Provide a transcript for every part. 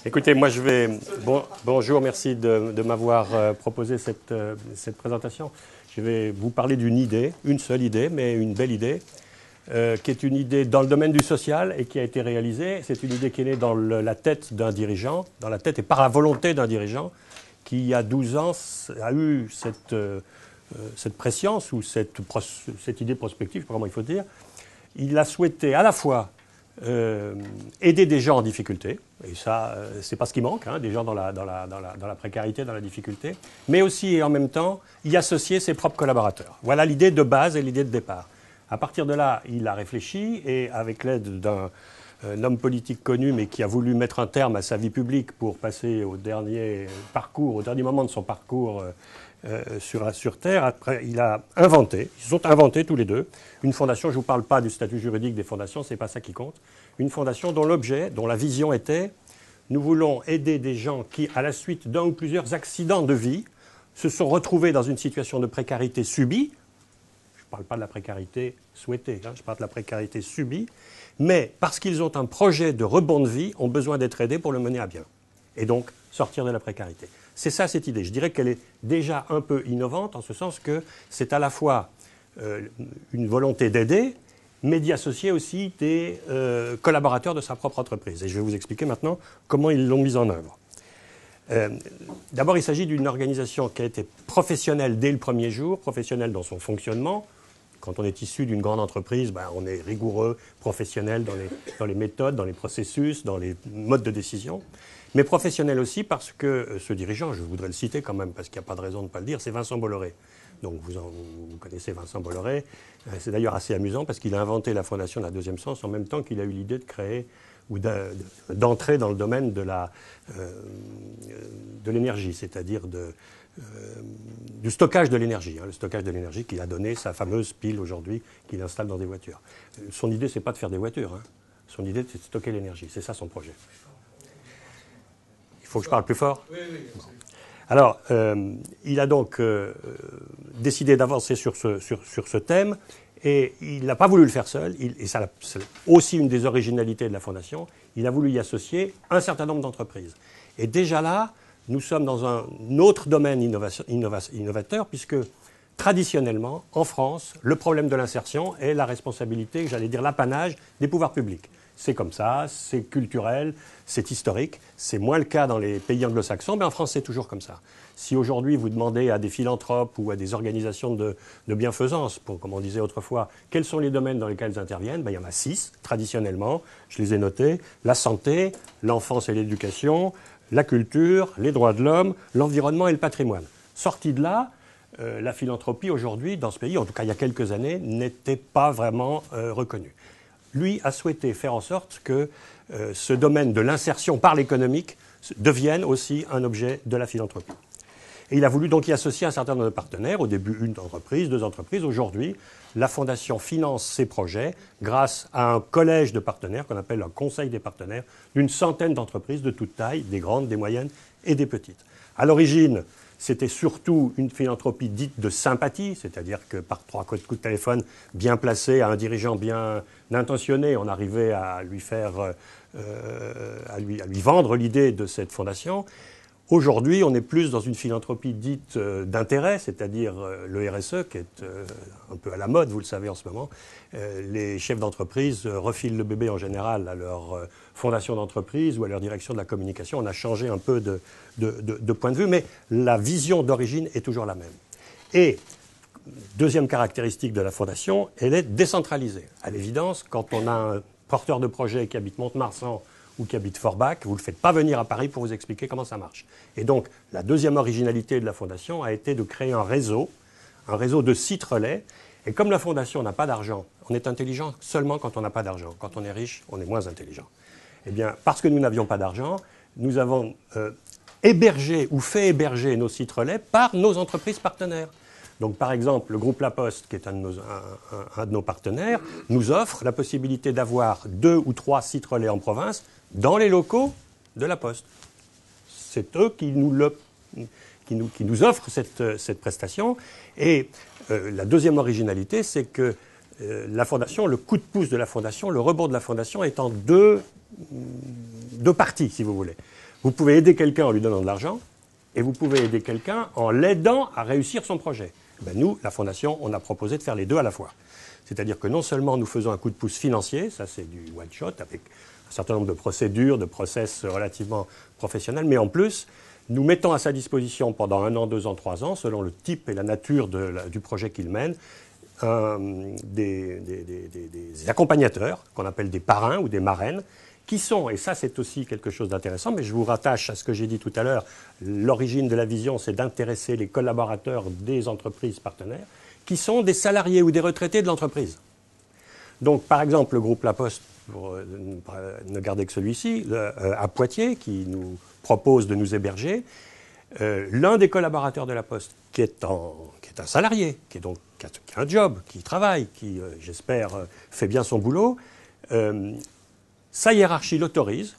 Écoutez, moi je vais... bonjour, merci de m'avoir proposé cette présentation. Je vais vous parler d'une idée, une seule idée, mais une belle idée, qui est une idée dans le domaine du social et qui a été réalisée. C'est une idée qui est née dans la tête d'un dirigeant, dans la tête et par la volonté d'un dirigeant, qui il y a 12 ans a eu cette prescience ou cette idée prospective, je ne sais pas comment il faut dire. Il a souhaité à la fois aider des gens en difficulté, et ça, c'est pas ce qui manque, hein, des gens dans la précarité, dans la difficulté, mais aussi et en même temps y associer ses propres collaborateurs. Voilà l'idée de base et l'idée de départ. À partir de là, il a réfléchi et avec l'aide d'un homme politique connu, mais qui a voulu mettre un terme à sa vie publique pour passer au dernier moment de son parcours sur Terre. Après, ils ont inventé tous les deux une fondation. Je ne vous parle pas du statut juridique des fondations, ce n'est pas ça qui compte. Une fondation dont l'objet, dont la vision était, nous voulons aider des gens qui, à la suite d'un ou plusieurs accidents de vie, se sont retrouvés dans une situation de précarité subie. Je ne parle pas de la précarité souhaitée, je parle de la précarité subie, mais parce qu'ils ont un projet de rebond de vie, ont besoin d'être aidés pour le mener à bien. Et donc, sortir de la précarité. C'est ça cette idée. Je dirais qu'elle est déjà un peu innovante en ce sens que c'est à la fois une volonté d'aider, mais d'y associer aussi des collaborateurs de sa propre entreprise. Et je vais vous expliquer maintenant comment ils l'ont mise en œuvre. D'abord, il s'agit d'une organisation qui a été professionnelle dès le premier jour, professionnelle dans son fonctionnement. Quand on est issu d'une grande entreprise, on est rigoureux, professionnel dans les méthodes, dans les processus, dans les modes de décision. Mais professionnel aussi parce que ce dirigeant, je voudrais le citer quand même, parce qu'il n'y a pas de raison de ne pas le dire, c'est Vincent Bolloré. Donc vous connaissez Vincent Bolloré. C'est d'ailleurs assez amusant parce qu'il a inventé la fondation de la Deuxième Sens en même temps qu'il a eu l'idée de créer ou d'entrer dans le domaine de l'énergie, c'est-à-dire du stockage de l'énergie. Le stockage de l'énergie qu'il a donné sa fameuse pile aujourd'hui qu'il installe dans des voitures. Son idée, c'est pas de faire des voitures. Son idée, c'est de stocker l'énergie. C'est ça son projet. Il faut que je parle plus fort ? Oui. Alors, il a donc décidé d'avancer sur ce thème et il n'a pas voulu le faire seul. Et ça, c'est aussi une des originalités de la Fondation. Il a voulu y associer un certain nombre d'entreprises. Et déjà là, nous sommes dans un autre domaine innovateur puisque traditionnellement, en France, le problème de l'insertion est la responsabilité, j'allais dire l'apanage des pouvoirs publics. C'est comme ça, c'est culturel, c'est historique. C'est moins le cas dans les pays anglo-saxons, mais en France, c'est toujours comme ça. Si aujourd'hui, vous demandez à des philanthropes ou à des organisations de bienfaisance, comme on disait autrefois, quels sont les domaines dans lesquels ils interviennent, il y en a 6, traditionnellement, je les ai notés. La santé, l'enfance et l'éducation, la culture, les droits de l'homme, l'environnement et le patrimoine. Sorti de là, la philanthropie aujourd'hui, dans ce pays, en tout cas il y a quelques années, n'était pas vraiment reconnue. Lui a souhaité faire en sorte que ce domaine de l'insertion par l'économique devienne aussi un objet de la philanthropie. Et il a voulu donc y associer un certain nombre de partenaires, au début une entreprise, 2 entreprises. Aujourd'hui, la Fondation finance ses projets grâce à un collège de partenaires qu'on appelle un conseil des partenaires d'une centaine d'entreprises de toute taille, des grandes, des moyennes et des petites. À l'origine, c'était surtout une philanthropie dite de sympathie, c'est-à-dire que par 3 coups de téléphone bien placés à un dirigeant bien intentionné, on arrivait à lui vendre l'idée de cette fondation. Aujourd'hui, on est plus dans une philanthropie dite d'intérêt, c'est-à-dire le RSE, qui est un peu à la mode, vous le savez en ce moment. Les chefs d'entreprise refilent le bébé en général à leur fondation d'entreprise ou à leur direction de la communication. On a changé un peu de point de vue, mais la vision d'origine est toujours la même. Et deuxième caractéristique de la fondation, elle est décentralisée. À l'évidence, quand on a un porteur de projet qui habite Mont-de-Marsan ou qui habite Forbach, vous ne le faites pas venir à Paris pour vous expliquer comment ça marche. Et donc, la deuxième originalité de la Fondation a été de créer un réseau de sites relais. Et comme la Fondation n'a pas d'argent, on est intelligent seulement quand on n'a pas d'argent. Quand on est riche, on est moins intelligent. Eh bien, parce que nous n'avions pas d'argent, nous avons hébergé ou fait héberger nos sites relais par nos entreprises partenaires. Donc, par exemple, le groupe La Poste, qui est un de nos partenaires, nous offre la possibilité d'avoir 2 ou 3 sites relais en province dans les locaux de La Poste. C'est eux qui nous offrent cette prestation. Et la deuxième originalité, c'est que la Fondation, le coup de pouce de la Fondation, le rebond de la Fondation est en deux deux parties, si vous voulez. Vous pouvez aider quelqu'un en lui donnant de l'argent, et vous pouvez aider quelqu'un en l'aidant à réussir son projet. Ben nous, la Fondation, on a proposé de faire les deux à la fois. C'est-à-dire que non seulement nous faisons un coup de pouce financier, ça c'est du one-shot, avec un certain nombre de procédures, de process relativement professionnels, mais en plus, nous mettons à sa disposition pendant 1 an, 2 ans, 3 ans, selon le type et la nature du projet qu'il mène, des accompagnateurs, qu'on appelle des parrains ou des marraines, qui sont, et ça c'est aussi quelque chose d'intéressant, mais je vous rattache à ce que j'ai dit tout à l'heure, l'origine de la vision, c'est d'intéresser les collaborateurs des entreprises partenaires, qui sont des salariés ou des retraités de l'entreprise. Donc, par exemple, le groupe La Poste, pour ne garder que celui-ci, à Poitiers, qui nous propose de nous héberger, l'un des collaborateurs de La Poste, qui est un salarié, qui a un job, qui travaille, qui, j'espère, fait bien son boulot, sa hiérarchie l'autorise,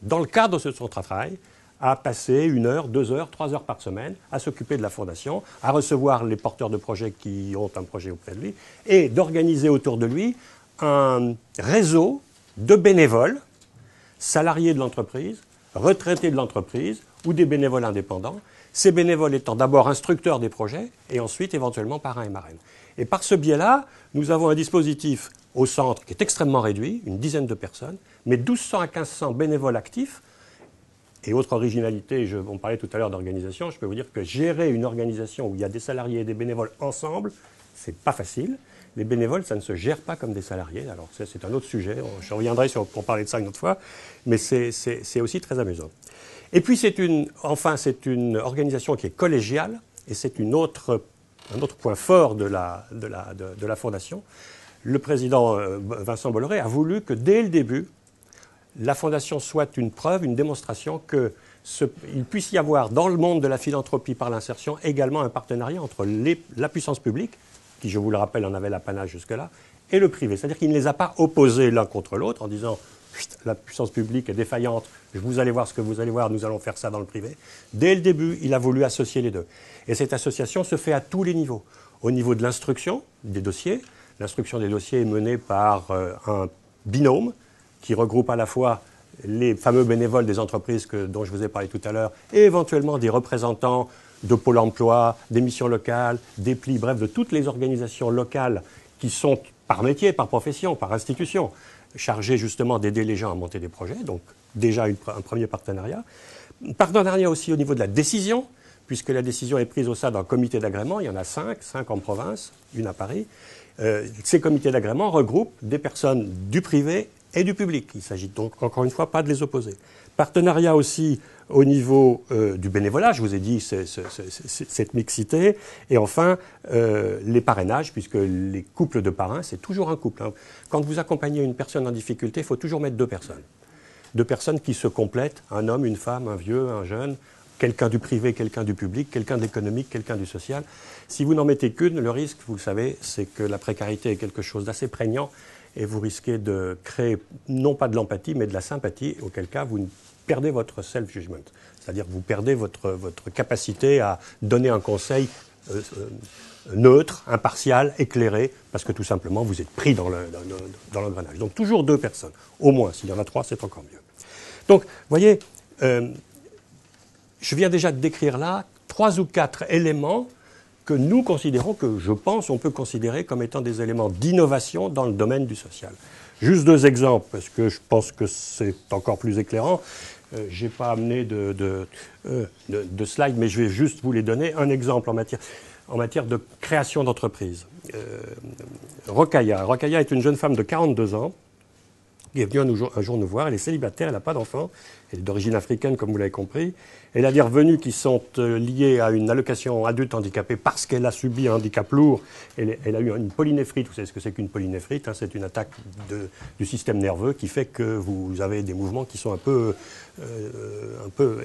dans le cadre de son travail, à passer 1 heure, 2 heures, 3 heures par semaine à s'occuper de la Fondation, à recevoir les porteurs de projets qui ont un projet auprès de lui, et d'organiser autour de lui un réseau de bénévoles, salariés de l'entreprise, retraités de l'entreprise ou des bénévoles indépendants, ces bénévoles étant d'abord instructeurs des projets et ensuite éventuellement parrains et marraines. Et par ce biais-là, nous avons un dispositif au centre qui est extrêmement réduit, une dizaine de personnes, mais 1200 à 1500 bénévoles actifs. Et autre originalité, on parlait tout à l'heure d'organisation, je peux vous dire que gérer une organisation où il y a des salariés et des bénévoles ensemble, c'est pas facile. Les bénévoles, ça ne se gère pas comme des salariés. Alors c'est un autre sujet, je reviendrai pour parler de ça une autre fois, mais c'est aussi très amusant. Et puis c'est une organisation qui est collégiale, et c'est un autre point fort de la Fondation. Le président Vincent Bolloré a voulu que dès le début, la Fondation soit une preuve, une démonstration qu'il puisse y avoir dans le monde de la philanthropie par l'insertion également un partenariat entre la puissance publique, qui, je vous le rappelle, en avait l'apanage jusque-là, et le privé. C'est-à-dire qu'il ne les a pas opposés l'un contre l'autre en disant « la puissance publique est défaillante, vous allez voir ce que vous allez voir, nous allons faire ça dans le privé ». Dès le début, il a voulu associer les deux. Et cette association se fait à tous les niveaux. Au niveau de l'instruction des dossiers, l'instruction des dossiers est menée par un binôme qui regroupe à la fois les fameux bénévoles des entreprises dont je vous ai parlé tout à l'heure et éventuellement des représentants de Pôle emploi, des missions locales, des plis, bref, de toutes les organisations locales qui sont par métier, par profession, par institution, chargées justement d'aider les gens à monter des projets. Donc déjà un premier partenariat. Partenariat aussi au niveau de la décision, puisque la décision est prise au sein d'un comité d'agrément. Il y en a 5 en province, une à Paris. Ces comités d'agrément regroupent des personnes du privé et du public. Il s'agit donc, encore une fois, pas de les opposer. Partenariat aussi au niveau du bénévolat, je vous ai dit cette mixité. Et enfin, les parrainages, puisque les couples de parrains, c'est toujours un couple. Hein. Quand vous accompagnez une personne en difficulté, il faut toujours mettre 2 personnes. 2 personnes qui se complètent, un homme, une femme, un vieux, un jeune, quelqu'un du privé, quelqu'un du public, quelqu'un de l'économique, quelqu'un du social. Si vous n'en mettez qu'une, le risque, vous le savez, c'est que la précarité est quelque chose d'assez prégnant et vous risquez de créer non pas de l'empathie, mais de la sympathie, auquel cas vous perdez votre self-judgment. C'est-à-dire que vous perdez votre capacité à donner un conseil neutre, impartial, éclairé, parce que tout simplement vous êtes pris dans l'engrenage. Donc toujours 2 personnes, au moins. S'il y en a 3, c'est encore mieux. Donc, vous voyez, je viens déjà de décrire là 3 ou 4 éléments que nous considérons, que je pense on peut considérer comme étant des éléments d'innovation dans le domaine du social. Juste 2 exemples, parce que je pense que c'est encore plus éclairant. Je n'ai pas amené de slide, mais je vais juste vous les donner. Un exemple en matière de création d'entreprise. Rokhaya est une jeune femme de 42 ans qui est venue un jour nous voir. Elle est célibataire, elle n'a pas d'enfant, elle est d'origine africaine, comme vous l'avez compris. Elle a des revenus qui sont liés à une allocation adulte handicapé parce qu'elle a subi un handicap lourd. Elle a eu une polynéphrite. Vous savez ce que c'est qu'une polynéphrite, hein? C'est une attaque du système nerveux qui fait que vous avez des mouvements qui sont un peu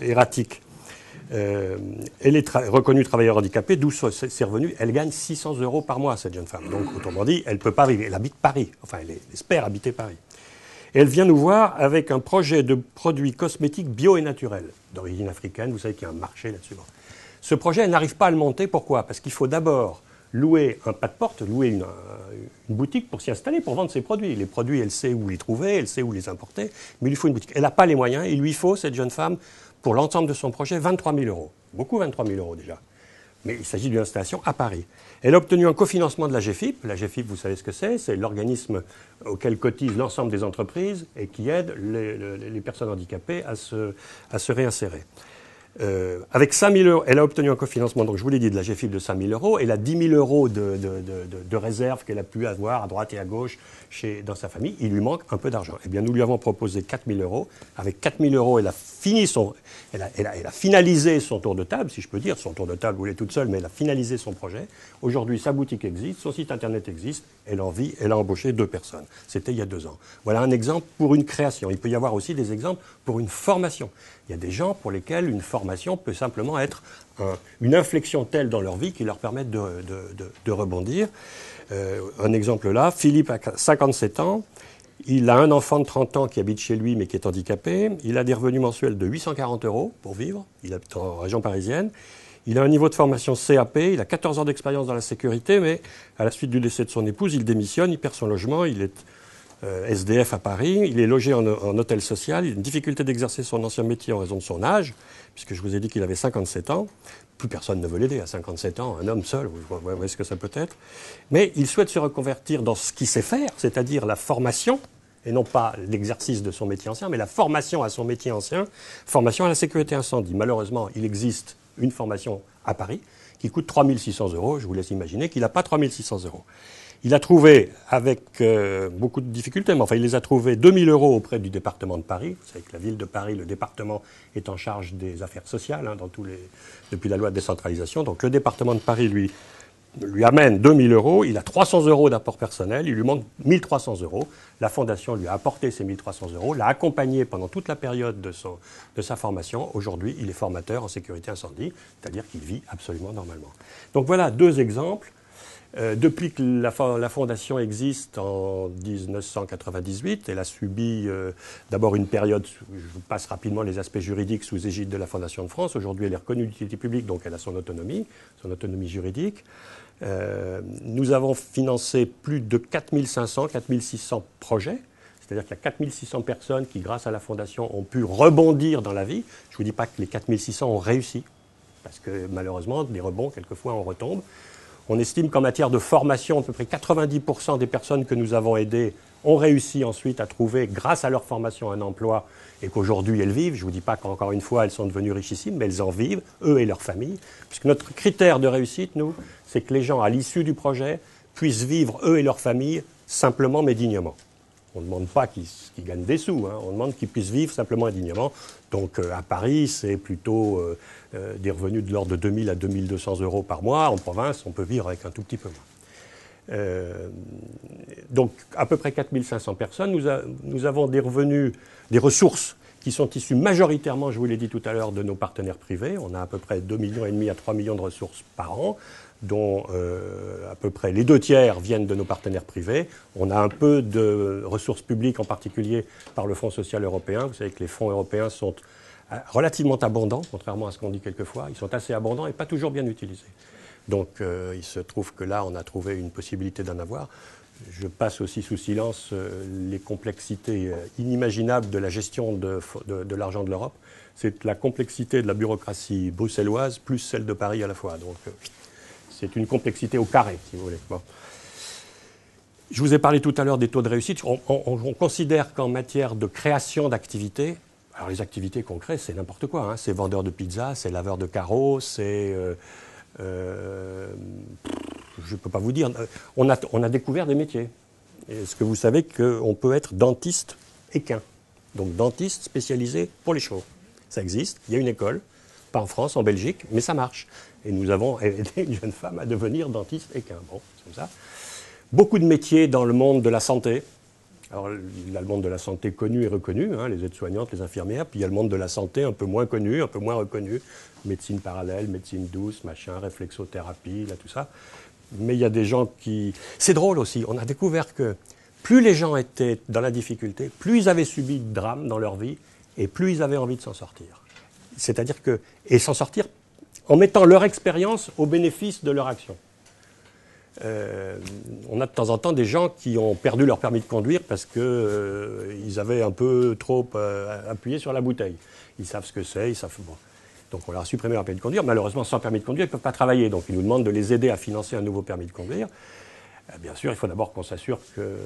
erratiques. Elle est reconnue travailleur handicapé, d'où ses revenus. Elle gagne 600 € par mois, cette jeune femme. Donc, autrement dit, elle ne peut pas vivre. Elle habite Paris. Enfin, elle espère habiter Paris. Et elle vient nous voir avec un projet de produits cosmétiques bio et naturels, d'origine africaine. Vous savez qu'il y a un marché là-dessus. Ce projet, elle n'arrive pas à le monter. Pourquoi ? Parce qu'il faut d'abord louer un pas de porte, louer une boutique pour s'y installer, pour vendre ses produits. Les produits, elle sait où les trouver, elle sait où les importer, mais il lui faut une boutique. Elle n'a pas les moyens, il lui faut, cette jeune femme, pour l'ensemble de son projet, 23 000 euros. Beaucoup, 23 000 euros déjà. Mais il s'agit d'une installation à Paris. Elle a obtenu un cofinancement de la GFIP. La GFIP, vous savez ce que c'est? C'est l'organisme auquel cotisent l'ensemble des entreprises et qui aide les personnes handicapées à se réinsérer. Avec 5 000 euros, elle a obtenu un cofinancement, donc je vous l'ai dit, de la GFIP de 5 000 euros. Elle a 10 000 euros de réserve qu'elle a pu avoir à droite et à gauche dans sa famille. Il lui manque un peu d'argent. Eh bien, nous lui avons proposé 4 000 euros. Avec 4 000 euros, elle a finalisé son tour de table, si je peux dire. Son tour de table, vous l'êtes toute seule, mais elle a finalisé son projet. Aujourd'hui, sa boutique existe, son site internet existe. Elle en vit, elle a embauché 2 personnes. C'était il y a 2 ans. Voilà un exemple pour une création. Il peut y avoir aussi des exemples pour une formation. Il y a des gens pour lesquels une formation peut simplement être une inflexion telle dans leur vie qui leur permet de rebondir. Un exemple là, Philippe a 57 ans, il a un enfant de 30 ans qui habite chez lui mais qui est handicapé, il a des revenus mensuels de 840 euros pour vivre, il habite en région parisienne, il a un niveau de formation CAP, il a 14 ans d'expérience dans la sécurité, mais à la suite du décès de son épouse, il démissionne, il perd son logement, il est SDF à Paris, il est logé en hôtel social, il a une difficulté d'exercer son ancien métier en raison de son âge, puisque je vous ai dit qu'il avait 57 ans. Plus personne ne veut l'aider à 57 ans, un homme seul, vous voyez ce que ça peut être. Mais il souhaite se reconvertir dans ce qu'il sait faire, c'est-à-dire la formation, et non pas l'exercice de son métier ancien, mais la formation à son métier ancien, formation à la sécurité incendie. Malheureusement, il existe une formation à Paris qui coûte 3 600 euros. Je vous laisse imaginer qu'il n'a pas 3 600 euros. Il a trouvé, avec beaucoup de difficultés, mais enfin il les a trouvés, 2 000 euros auprès du département de Paris. Vous savez que la ville de Paris, le département est en charge des affaires sociales depuis la loi de décentralisation. Donc le département de Paris lui amène 2 000 euros. Il a 300 euros d'apport personnel. Il lui manque 1 300 euros. La fondation lui a apporté ces 1 300 euros, l'a accompagné pendant toute la période de sa formation. Aujourd'hui, il est formateur en sécurité incendie, c'est-à-dire qu'il vit absolument normalement. Donc voilà 2 exemples. Depuis que la Fondation existe en 1998, elle a subi d'abord une période, je vous passe rapidement les aspects juridiques, sous égide de la Fondation de France. Aujourd'hui, elle est reconnue d'utilité publique, donc elle a son autonomie juridique. Nous avons financé plus de 4 500, 4 600 projets. C'est-à-dire qu'il y a 4 600 personnes qui, grâce à la Fondation, ont pu rebondir dans la vie. Je ne vous dis pas que les 4 600 ont réussi, parce que malheureusement, des rebonds, quelquefois, on retombe. On estime qu'en matière de formation, à peu près 90% des personnes que nous avons aidées ont réussi ensuite à trouver, grâce à leur formation, un emploi et qu'aujourd'hui elles vivent. Je ne vous dis pas qu'encore une fois elles sont devenues richissimes, mais elles en vivent, eux et leurs familles. Puisque notre critère de réussite, nous, c'est que les gens, à l'issue du projet, puissent vivre, eux et leurs familles, simplement mais dignement. On ne demande pas qu'ils gagnent des sous, hein. On demande qu'ils puissent vivre simplement et dignement. Donc à Paris, c'est plutôt des revenus de l'ordre de 2 000 à 2 200 euros par mois. En province, on peut vivre avec un tout petit peu moins. Donc à peu près 4 500 personnes. Nous avons des revenus, des ressources qui sont issues majoritairement, je vous l'ai dit tout à l'heure, de nos partenaires privés. On a à peu près 2,5 millions à 3 millions de ressources par an, dont à peu près les 2 tiers viennent de nos partenaires privés. On a un peu de ressources publiques, en particulier par le Fonds social européen. Vous savez que les fonds européens sont relativement abondants, contrairement à ce qu'on dit quelquefois. Ils sont assez abondants et pas toujours bien utilisés. Donc il se trouve que là, on a trouvé une possibilité d'en avoir. Je passe aussi sous silence les complexités inimaginables de la gestion de l'argent de l'Europe. C'est la complexité de la bureaucratie bruxelloise plus celle de Paris à la fois. Donc c'est une complexité au carré, si vous voulez. Bon. Je vous ai parlé tout à l'heure des taux de réussite. On considère qu'en matière de création d'activités, alors les activités qu'on crée, c'est n'importe quoi, hein. C'est vendeur de pizza, c'est laveur de carreaux, c'est... je ne peux pas vous dire. On a découvert des métiers. Est-ce que vous savez qu'on peut être dentiste équin? Donc dentiste spécialisé pour les chevaux. Ça existe, il y a une école, pas en France, en Belgique, mais ça marche. Et nous avons aidé une jeune femme à devenir dentiste équin. Bon, c'est comme ça. Beaucoup de métiers dans le monde de la santé. Alors, il y a le monde de la santé connu et reconnu, hein, les aides-soignantes, les infirmières, puis il y a le monde de la santé un peu moins connu, un peu moins reconnu, médecine parallèle, médecine douce, machin, réflexothérapie, là, tout ça. Mais il y a des gens qui... C'est drôle aussi, on a découvert que plus les gens étaient dans la difficulté, plus ils avaient subi de drames dans leur vie, et plus ils avaient envie de s'en sortir. C'est-à-dire que... Et s'en sortir en mettant leur expérience au bénéfice de leur action. on a de temps en temps des gens qui ont perdu leur permis de conduire parce qu'ils avaient un peu trop appuyé sur la bouteille. Ils savent ce que c'est, ils savent... Bon. Donc on leur a supprimé leur permis de conduire. Malheureusement, sans permis de conduire, ils ne peuvent pas travailler. Donc ils nous demandent de les aider à financer un nouveau permis de conduire. Bien sûr, il faut d'abord qu'on s'assure que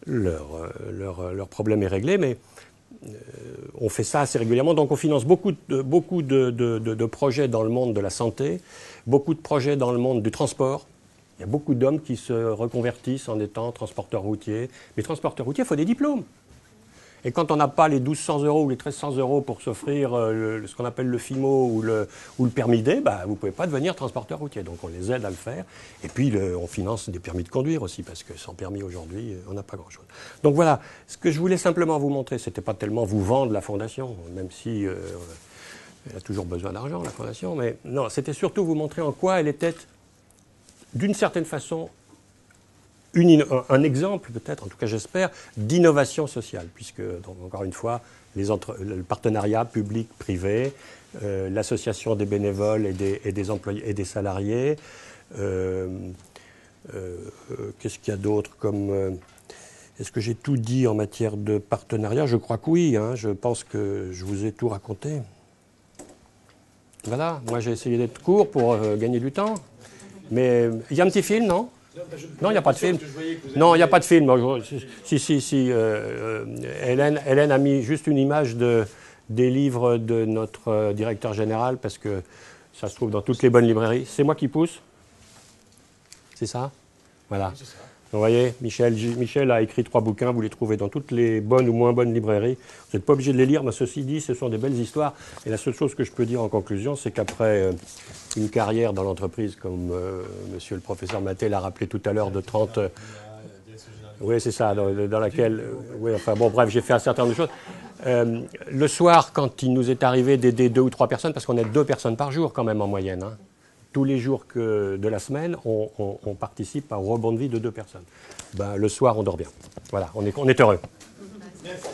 leur problème est réglé, mais on fait ça assez régulièrement. Donc on finance beaucoup de projets dans le monde de la santé, beaucoup de projets dans le monde du transport. Il y a beaucoup d'hommes qui se reconvertissent en étant transporteurs routiers. Mais transporteurs routiers, il faut des diplômes. Et quand on n'a pas les 1 200 € ou les 1 300 € pour s'offrir ce qu'on appelle le FIMO ou le permis D, vous ne pouvez pas devenir transporteur routier. Donc on les aide à le faire. Et puis on finance des permis de conduire aussi, parce que sans permis aujourd'hui, on n'a pas grand-chose. Donc voilà, ce que je voulais simplement vous montrer, ce n'était pas tellement vous vendre la Fondation, même si elle a toujours besoin d'argent, la Fondation. Mais non, c'était surtout vous montrer en quoi elle était, d'une certaine façon, un exemple, peut-être, en tout cas j'espère, d'innovation sociale, puisque, donc, encore une fois, le partenariat public-privé, l'association des bénévoles et des employés et des salariés, qu'est-ce qu'il y a d'autre comme... est-ce que j'ai tout dit en matière de partenariat? Je crois que oui, hein, je pense que je vous ai tout raconté. Voilà, moi j'ai essayé d'être court pour gagner du temps, mais il y a un petit film, non? Non, il n'y a pas de film. Non, il n'y a pas de film. Si. Hélène a mis juste une image des livres de notre directeur général, parce que ça se trouve dans toutes les bonnes librairies. C'est moi qui pousse? C'est ça? Voilà. Vous voyez, Michel a écrit 3 bouquins, vous les trouvez dans toutes les bonnes ou moins bonnes librairies. Vous n'êtes pas obligé de les lire, mais ceci dit, ce sont des belles histoires. Et la seule chose que je peux dire en conclusion, c'est qu'après une carrière dans l'entreprise, comme monsieur le professeur Maté l'a rappelé tout à l'heure, de 30... oui, c'est ça, dans laquelle... oui, enfin bon, bref, j'ai fait un certain nombre de choses. Le soir, quand il nous est arrivé d'aider 2 ou 3 personnes, parce qu'on aide 2 personnes par jour quand même en moyenne, hein, tous les jours de la semaine, on participe à un rebond de vie de 2 personnes. Le soir, on dort bien. Voilà, on est heureux. Merci.